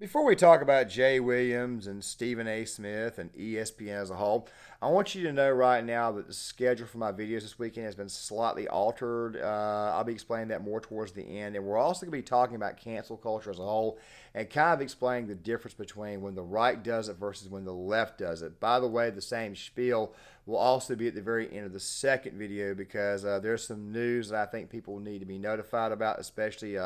Before we talk about Jay Williams and Stephen A. Smith and ESPN as a whole, I want you to know right now that the schedule for my videos this weekend has been slightly altered. I'll be explaining that more towards the end. And we're also going to be talking about cancel culture as a whole and kind of explaining the difference between when the right does it versus when the left does it. By the way, the same spiel will also be at the very end of the second video because there's some news that I think people need to be notified about, especially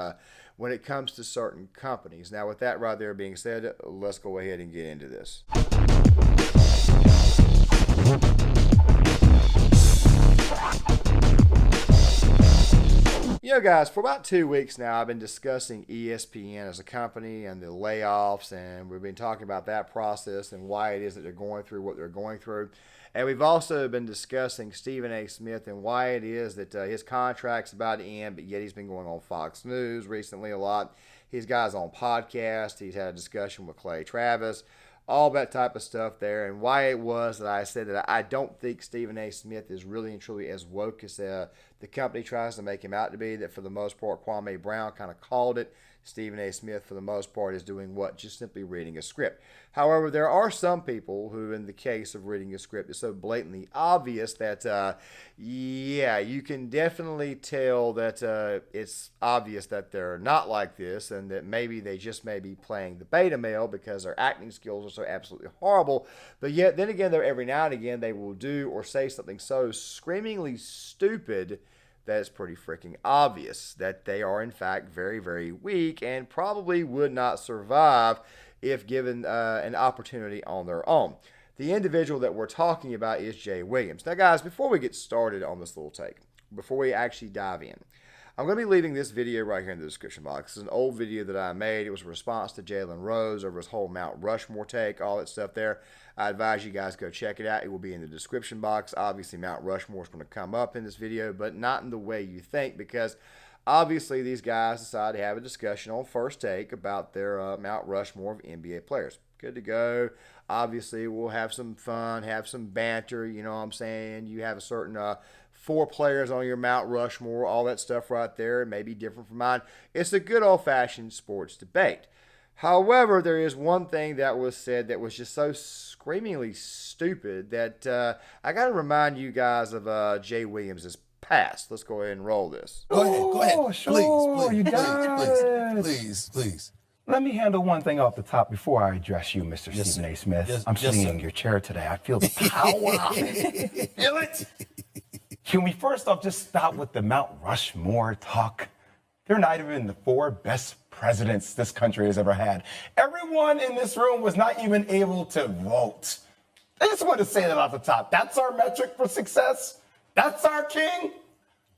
when it comes to certain companies. Now, with that right there being said, let's go ahead and get into this. Guys, for about 2 weeks now, I've been discussing ESPN as a company and the layoffs, and we've been talking about that process and why it is that they're going through what they're going through. And we've also been discussing Stephen A. Smith and why it is that his contract's about to end, but yet he's been going on Fox News recently a lot. He's guys on podcasts. He's had a discussion with Clay Travis, all that type of stuff there, and why it was that I said that I don't think Stephen A. Smith is really and truly as woke as the company tries to make him out to be, that for the most part, Kwame Brown kind of called it. Stephen A. Smith, for the most part, is doing what? Just simply reading a script. However, there are some people who, in the case of reading a script, is so blatantly obvious that, you can definitely tell that it's obvious that they're not like this and that maybe they just may be playing the beta male because their acting skills are so absolutely horrible. But yet, then again, though, every now and again, they will do or say something so screamingly stupid that it's pretty freaking obvious that they are, in fact, very, very weak and probably would not survive if given an opportunity on their own. The individual that we're talking about is Jay Williams. Now, guys, before we get started on this little take, before we actually dive in, I'm going to be leaving this video right here in the description box. It's an old video that I made. It was a response to Jalen Rose over his whole Mount Rushmore take, all that stuff there. I advise you guys go check it out. It will be in the description box. Obviously, Mount Rushmore is going to come up in this video, but not in the way you think, because obviously these guys decided to have a discussion on First Take about their Mount Rushmore of NBA players. Good to go. Obviously, we'll have some fun, have some banter. You know what I'm saying? You have a certain 4 players on your Mount Rushmore, all that stuff right there. It may be different from mine. It's a good old-fashioned sports debate. However, there is one thing that was said that was just so screamingly stupid that I got to remind you guys of Jay Williams' past. Let's go ahead and roll this. Go ahead. Sure, Please, you got it. please. Let me handle one thing off the top before I address you, Mr. Yes, Stephen A. sir. Smith. Yes, I'm yes, sitting sir. in your chair today. I feel the power. Feel it? Can we first off just stop with the Mount Rushmore talk? They're not even the 4 best presidents this country has ever had. Everyone in this room was not even able to vote. I just want to say that off the top. That's our metric for success. That's our king.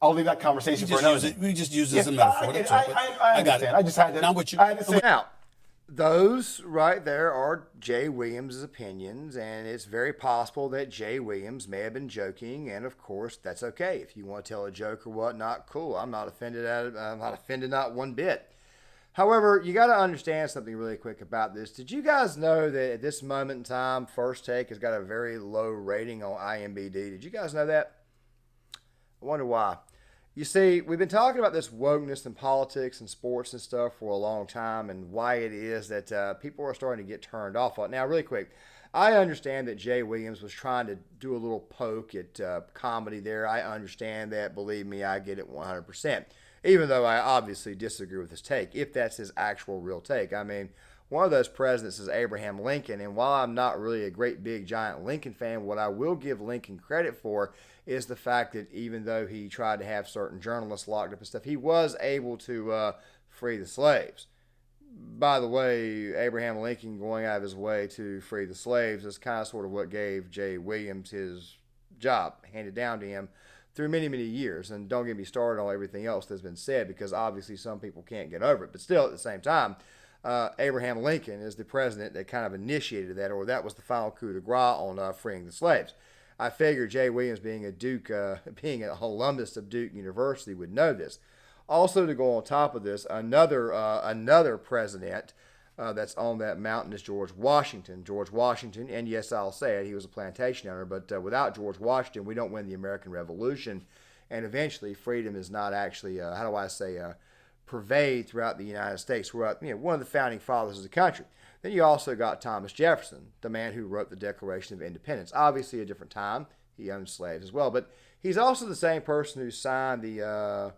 I'll leave that conversation for another day. We just use this as a Yeah, metaphor. That's all, but I got it. understand. I just had to. Now with you. I had to say. Now, those right there are Jay Williams' opinions, and it's very possible that Jay Williams may have been joking, and of course, that's okay. If you want to tell a joke or whatnot, cool. I'm not offended at it. I'm not offended, not one bit. However, you got to understand something really quick about this. Did you guys know that at this moment in time, First Take has got a very low rating on IMDb? Did you guys know that? I wonder why. You see, we've been talking about this wokeness in politics and sports and stuff for a long time, and why it is that people are starting to get turned off on it. Now, really quick, I understand that Jay Williams was trying to do a little poke at comedy there. I understand that. Believe me, I get it 100%. Even though I obviously disagree with his take, if that's his actual real take. I mean, one of those presidents is Abraham Lincoln, and while I'm not really a great big giant Lincoln fan, what I will give Lincoln credit for is the fact that even though he tried to have certain journalists locked up and stuff, he was able to free the slaves. By the way, Abraham Lincoln going out of his way to free the slaves is kind of sort of what gave Jay Williams his job handed down to him through many, many years. And don't get me started on everything else that's been said, because obviously some people can't get over it. But still, at the same time, Abraham Lincoln is the president that kind of initiated that, or that was the final coup de grace on freeing the slaves. I figure Jay Williams, being a Duke, being an alumnus of Duke University, would know this. Also, to go on top of this, another president that's on that mountain is George Washington. George Washington, and yes, I'll say it, he was a plantation owner, but without George Washington, we don't win the American Revolution, and eventually freedom is not actually, pervade throughout the United States, throughout, one of the founding fathers of the country. Then you also got Thomas Jefferson, the man who wrote the Declaration of Independence. Obviously, a different time. He owned slaves as well, but he's also the same person who signed the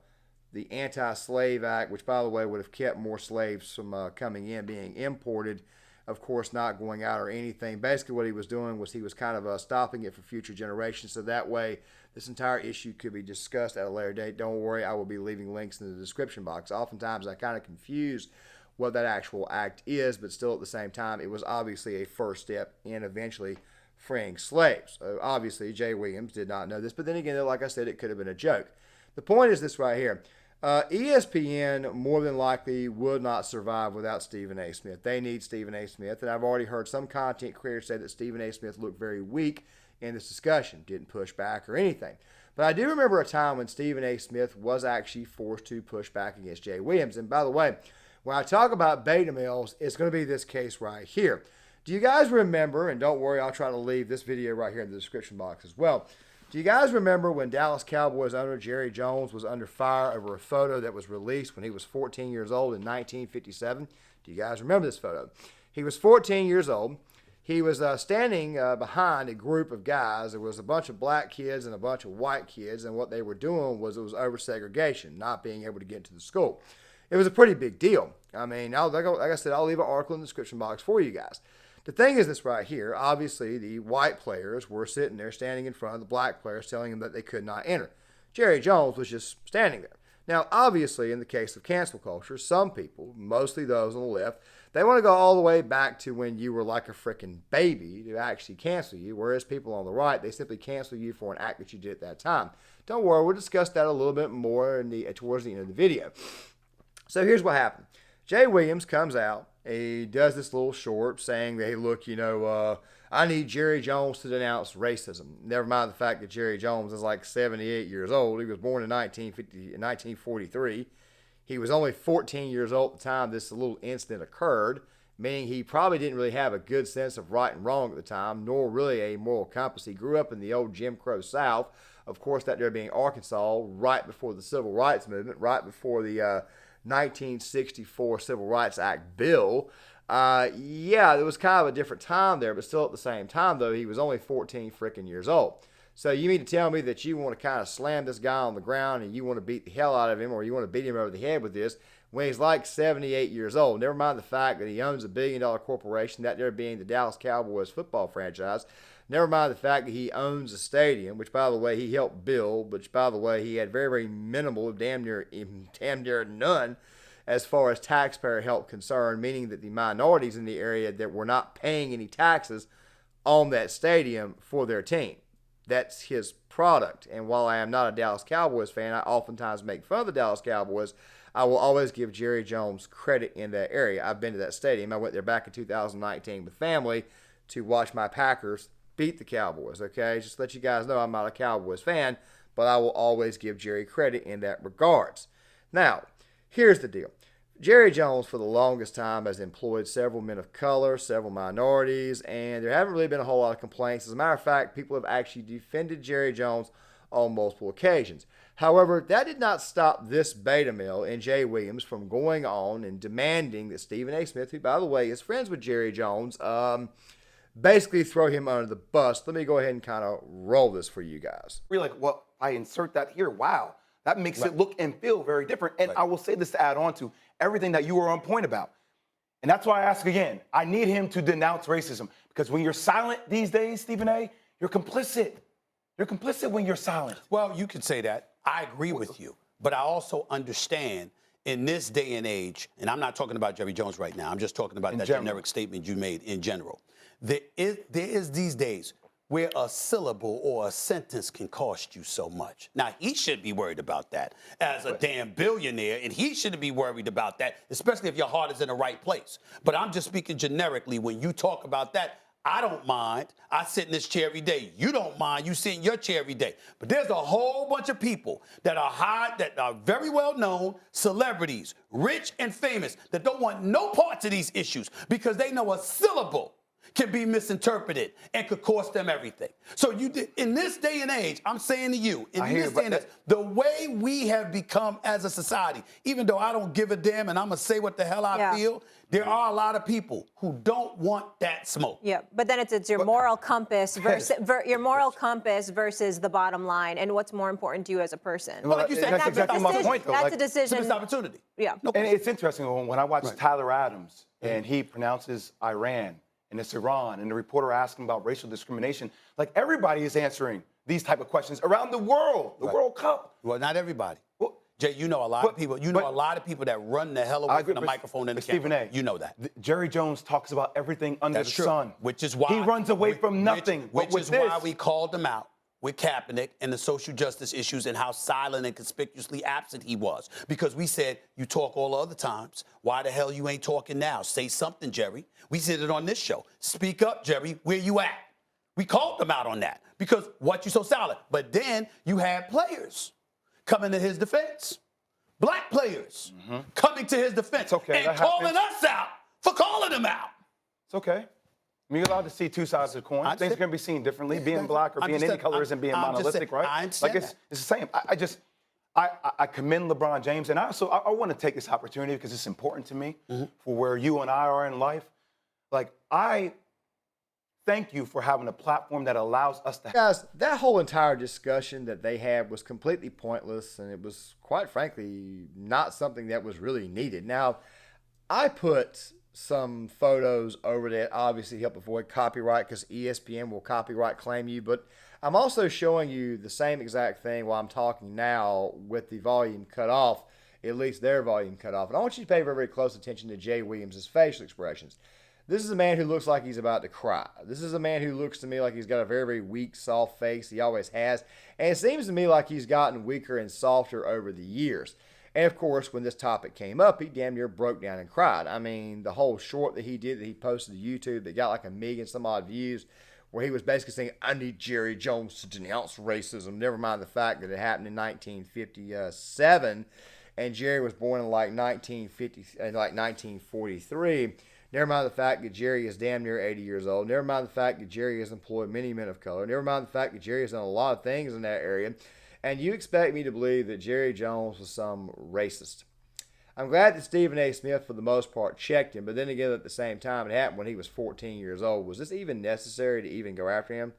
Anti-Slave Act, which, by the way, would have kept more slaves from coming in, being imported, of course, not going out or anything. Basically, what he was doing was he was kind of stopping it for future generations, so that way this entire issue could be discussed at a later date. Don't worry, I will be leaving links in the description box. Oftentimes, I kind of confuse what that actual act is, but still at the same time, it was obviously a first step in eventually freeing slaves. So obviously, Jay Williams did not know this, but then again, like I said, it could have been a joke. The point is this right here. ESPN more than likely would not survive without Stephen A. Smith. They need Stephen A. Smith, and I've already heard some content creators say that Stephen A. Smith looked very weak in this discussion, didn't push back or anything. But I do remember a time when Stephen A. Smith was actually forced to push back against Jay Williams. And by the way, when I talk about beta males, it's going to be this case right here. Do you guys remember, and don't worry, I'll try to leave this video right here in the description box as well. Do you guys remember when Dallas Cowboys owner Jerry Jones was under fire over a photo that was released when he was 14 years old in 1957? Do you guys remember this photo? He was 14 years old. He was standing behind a group of guys. There was a bunch of black kids and a bunch of white kids, and what they were doing was it was over segregation, not being able to get into the school. It was a pretty big deal. I mean, like I said, I'll leave an article in the description box for you guys. The thing is this right here. Obviously, the white players were sitting there standing in front of the black players telling them that they could not enter. Jerry Jones was just standing there. Now, obviously, in the case of cancel culture, some people, mostly those on the left, they want to go all the way back to when you were like a freaking baby to actually cancel you, whereas people on the right, they simply cancel you for an act that you did at that time. Don't worry, we'll discuss that a little bit more towards the end of the video. So here's what happened. Jay Williams comes out. He does this little short saying that, hey, look, I need Jerry Jones to denounce racism. Never mind the fact that Jerry Jones is like 78 years old. He was born in 1943. He was only 14 years old at the time this little incident occurred, meaning he probably didn't really have a good sense of right and wrong at the time, nor really a moral compass. He grew up in the old Jim Crow South. Of course, that there being Arkansas, right before the Civil Rights Movement, right before the 1964 Civil Rights Act bill. There was kind of a different time there, but still at the same time, though, he was only 14 freaking years old. So you mean to tell me that you want to kind of slam this guy on the ground and you want to beat the hell out of him, or you want to beat him over the head with this when he's like 78 years old? Never mind the fact that he owns a billion-dollar corporation, that there being the Dallas Cowboys football franchise. Never mind the fact that he owns a stadium, which, by the way, he helped build, which, by the way, he had very, very minimal, damn near none, as far as taxpayer help concerned, meaning that the minorities in the area that were not paying any taxes on that stadium for their team. That's his product. And while I am not a Dallas Cowboys fan, I oftentimes make fun of the Dallas Cowboys. I will always give Jerry Jones credit in that area. I've been to that stadium. I went there back in 2019 with family to watch my Packers beat the Cowboys, okay? Just to let you guys know I'm not a Cowboys fan, but I will always give Jerry credit in that regards. Now, here's the deal. Jerry Jones, for the longest time, has employed several men of color, several minorities, and there haven't really been a whole lot of complaints. As a matter of fact, people have actually defended Jerry Jones on multiple occasions. However, that did not stop this beta male and Jay Williams from going on and demanding that Stephen A. Smith, who, by the way, is friends with Jerry Jones, basically throw him under the bus. Let me go ahead and kind of roll this for you guys. We're like, well, I insert that here. Wow. That makes it look and feel very different. And I will say this to add on to everything that you were on point about. And that's why I ask again, I need him to denounce racism. Because when you're silent these days, Stephen A., you're complicit. You're complicit when you're silent. Well, you can say that. I agree with you. But I also understand in this day and age, and I'm not talking about Jerry Jones right now. I'm just talking about that generic statement you made in general. There is these days where a syllable or a sentence can cost you so much. Now, he should be worried about that as a damn billionaire, and he shouldn't be worried about that, especially if your heart is in the right place. But I'm just speaking generically. When you talk about that, I don't mind. I sit in this chair every day. You don't mind. You sit in your chair every day. But there's a whole bunch of people that are very well known, celebrities, rich and famous, that don't want no parts of these issues because they know a syllable can be misinterpreted and could cost them everything. So in this day and age, I'm saying to you, in this day and age, the way we have become as a society, even though I don't give a damn and I'm going to say what the hell I feel, there are a lot of people who don't want that smoke. Yeah, but then it's your moral compass versus your moral compass versus the bottom line and what's more important to you as a person. Well, like you said, that's exactly my point, though. That's a decision. It's an opportunity. Yeah. And it's interesting when I watch Tyler Adams and he pronounces Iran and it's Iran, and the reporter asking about racial discrimination, like everybody is answering these type of questions around the world, the World Cup. Well, not everybody. Jay, you know a lot of people. You know a lot of people that run the hell away from the microphone and the camera. Stephen A. You know that. Jerry Jones talks about everything under the sun. Which is why he runs away from nothing. Which is why we called him out with Kaepernick and the social justice issues and how silent and conspicuously absent he was. Because we said, you talk all the other times. Why the hell you ain't talking now? Say something, Jerry. We said it on this show. Speak up, Jerry. Where you at? We called him out on that because what you so silent. But then you had players coming to his defense. Black players coming to his defense and calling us out for calling him out. It's okay. I mean, you're allowed to see two sides of the coin. Things are going to be seen differently. Being black or being any color isn't being monolithic, right? I understand it's the same. I commend LeBron James, and I want to take this opportunity because it's important to me for where you and I are in life. Like, I thank you for having a platform that allows us to. Guys, that whole entire discussion that they had was completely pointless, and it was, quite frankly, not something that was really needed. Now, I put some photos over that obviously help avoid copyright because ESPN will copyright claim you, but I'm also showing you the same exact thing while I'm talking now with the volume cut off, at least their volume cut off. And I want you to pay very, very close attention to Jay Williams' facial expressions. This is a man who looks like he's about to cry. This is a man who looks to me like he's got a very, very weak, soft face. He always has. And it seems to me like he's gotten weaker and softer over the years. And, of course, when this topic came up, he damn near broke down and cried. I mean, the whole short that he did that he posted to YouTube that got like 1 million some odd views where he was basically saying, I need Jerry Jones to denounce racism, never mind the fact that it happened in 1957 and Jerry was born in like 1943. Never mind the fact that Jerry is damn near 80 years old. Never mind the fact that Jerry has employed many men of color. Never mind the fact that Jerry has done a lot of things in that area. And you expect me to believe that Jerry Jones was some racist. I'm glad that Stephen A. Smith, for the most part, checked him. But then again, at the same time, it happened when he was 14 years old. Was this even necessary to even go after him?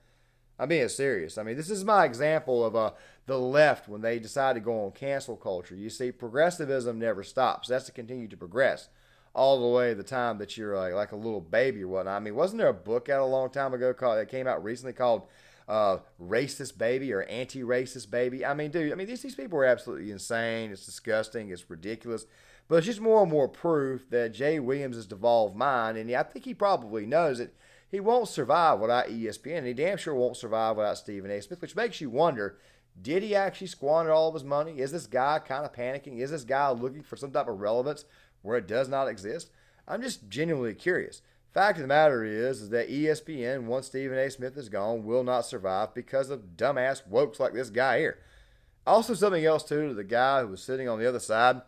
I'm being serious. I mean, this is my example of the left when they decide to go on cancel culture. You see, progressivism never stops. That's to continue to progress all the way to the time that you're like a little baby or whatnot. I mean, wasn't there a book out a long time ago that came out recently called Racist Baby or Anti-Racist Baby? I mean, dude, these people are absolutely insane. It's disgusting. It's ridiculous. But it's just more and more proof that Jay Williams' has devolved mind, and I think he probably knows it. He won't survive without ESPN, and he damn sure won't survive without Stephen A. Smith, which makes you wonder, did he actually squander all of his money? Is this guy kind of panicking? Is this guy looking for some type of relevance where it does not exist? I'm just genuinely curious. Fact of the matter is that ESPN, once Stephen A. Smith is gone, will not survive because of dumbass wokes like this guy here. Also, something else, too, to the guy who was sitting on the other side.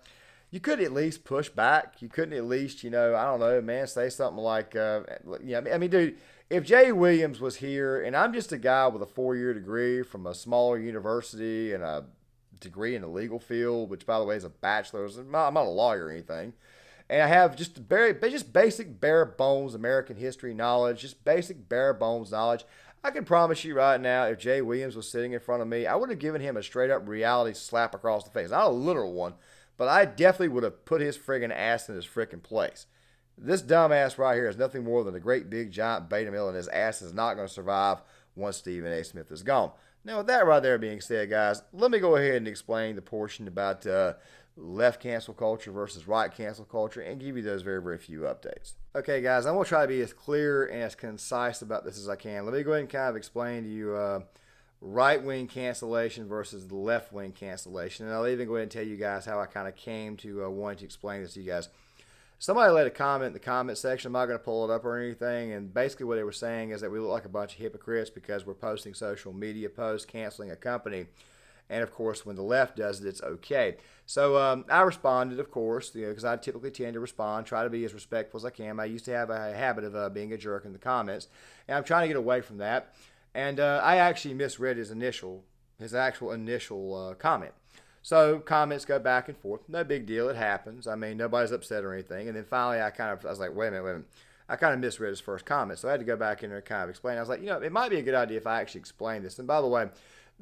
You could at least push back. You couldn't at least, I don't know, man, say something like, dude, if Jay Williams was here, and I'm just a guy with a 4-year degree from a smaller university and a degree in the legal field, which, by the way, is a bachelor's. I'm not a lawyer or anything. And I have just basic bare bones American history knowledge, just basic bare bones knowledge. I can promise you right now, if Jay Williams was sitting in front of me, I would have given him a straight up reality slap across the face. Not a literal one, but I definitely would have put his friggin' ass in his frickin' place. This dumbass right here is nothing more than a great big giant beta male, and his ass is not going to survive once Stephen A. Smith is gone. Now, with that right there being said, guys, let me go ahead and explain the portion about left cancel culture versus right cancel culture and give you those very, very few updates. Okay, guys, I'm going to try to be as clear and as concise about this as I can. Let me go ahead and kind of explain to you right-wing cancellation versus the left-wing cancellation. And I'll even go ahead and tell you guys how I kind of came to wanting to explain this to you guys. Somebody left a comment in the comment section. I'm not going to pull it up or anything. And basically what they were saying is that we look like a bunch of hypocrites because we're posting social media posts canceling a company. And of course, when the left does it, it's okay. So I responded, of course, because I typically tend to respond, try to be as respectful as I can. I used to have a habit of being a jerk in the comments, and I'm trying to get away from that. And I actually misread his actual initial comment. So comments go back and forth. No big deal. It happens. I mean, nobody's upset or anything. And then finally, I was like, wait a minute. I kind of misread his first comment. So I had to go back in there and kind of explain. I was like, it might be a good idea if I actually explain this. And by the way,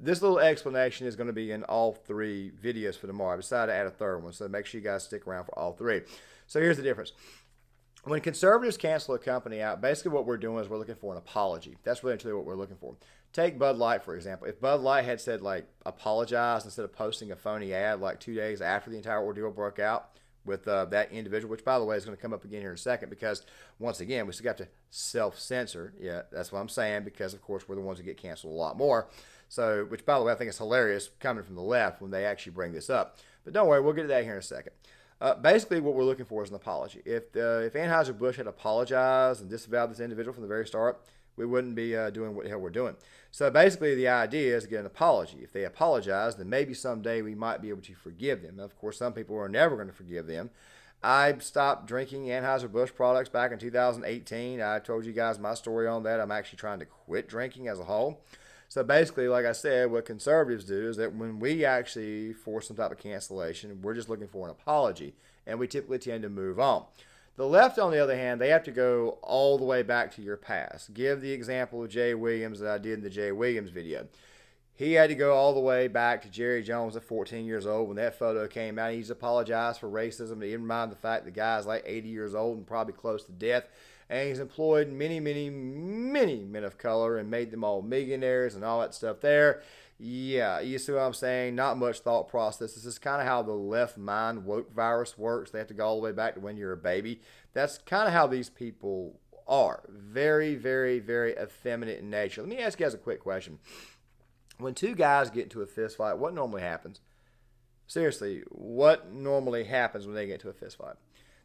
this little explanation is going to be in all 3 videos for tomorrow. I decided to add a third one, so make sure you guys stick around for all 3. So here's the difference. When conservatives cancel a company out, basically what we're doing is we're looking for an apology. That's really what we're looking for. Take Bud Light, for example. If Bud Light had said, apologize instead of posting a phony ad 2 days after the entire ordeal broke out with that individual, which, by the way, is going to come up again here in a second because, once again, we still have to self-censor. Yeah, that's what I'm saying because, of course, we're the ones that get canceled a lot more. So, which, by the way, I think is hilarious coming from the left when they actually bring this up. But don't worry, we'll get to that here in a second. Basically, what we're looking for is an apology. If Anheuser-Busch had apologized and disavowed this individual from the very start, we wouldn't be doing what the hell we're doing. So basically, the idea is to get an apology. If they apologize, then maybe someday we might be able to forgive them. Now, of course, some people are never going to forgive them. I stopped drinking Anheuser-Busch products back in 2018. I told you guys my story on that. I'm actually trying to quit drinking as a whole. So basically, like I said, what conservatives do is that when we actually force some type of cancellation, we're just looking for an apology, and we typically tend to move on. The left, on the other hand, they have to go all the way back to your past. Give the example of Jay Williams that I did in the Jay Williams video. He had to go all the way back to Jerry Jones at 14 years old when that photo came out. He's apologized for racism. He didn't mind the fact the guy's 80 years old and probably close to death. And he's employed many, many, many men of color and made them all millionaires and all that stuff there. Yeah, you see what I'm saying? Not much thought process. This is kind of how the left mind woke virus works. They have to go all the way back to when you're a baby. That's kind of how these people are. Very, very, very effeminate in nature. Let me ask you guys a quick question. When 2 guys get into a fist fight, what normally happens? Seriously, what normally happens when they get into a fist fight?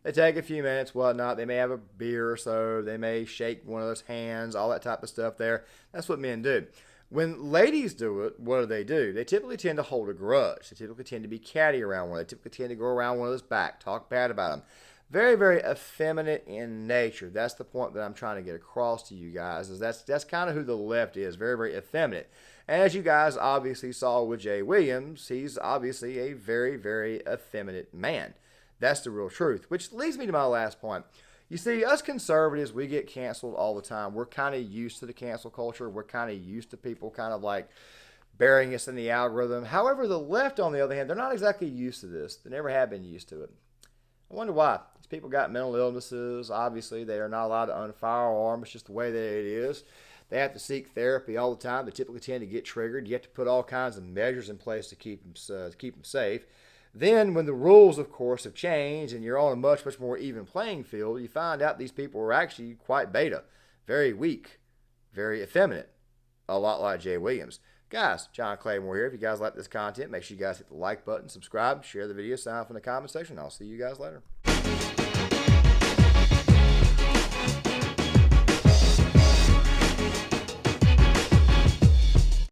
They take a few minutes, whatnot. They may have a beer or so. They may shake one of those hands, all that type of stuff there. That's what men do. When ladies do it, what do? They typically tend to hold a grudge. They typically tend to be catty around one. They typically tend to go around one of those back, talk bad about them. Very, very effeminate in nature. That's the point that I'm trying to get across to you guys. Is that's kind of who the left is. Very, very effeminate. And as you guys obviously saw with Jay Williams, he's obviously a very, very effeminate man. That's the real truth. Which leads me to my last point. You see, us conservatives, we get canceled all the time. We're kind of used to the cancel culture. We're kind of used to people kind of burying us in the algorithm. However, the left, on the other hand, they're not exactly used to this. They never have been used to it. I wonder why. These people got mental illnesses. Obviously, they are not allowed to own a firearm. It's just the way that it is. They have to seek therapy all the time. They typically tend to get triggered. You have to put all kinds of measures in place to keep them safe. Then, when the rules, of course, have changed and you're on a much, much more even playing field, you find out these people are actually quite beta, very weak, very effeminate, a lot like Jay Williams. Guys, John Claymore here. If you guys like this content, make sure you guys hit the like button, subscribe, share the video, sign up in the comment section. I'll see you guys later.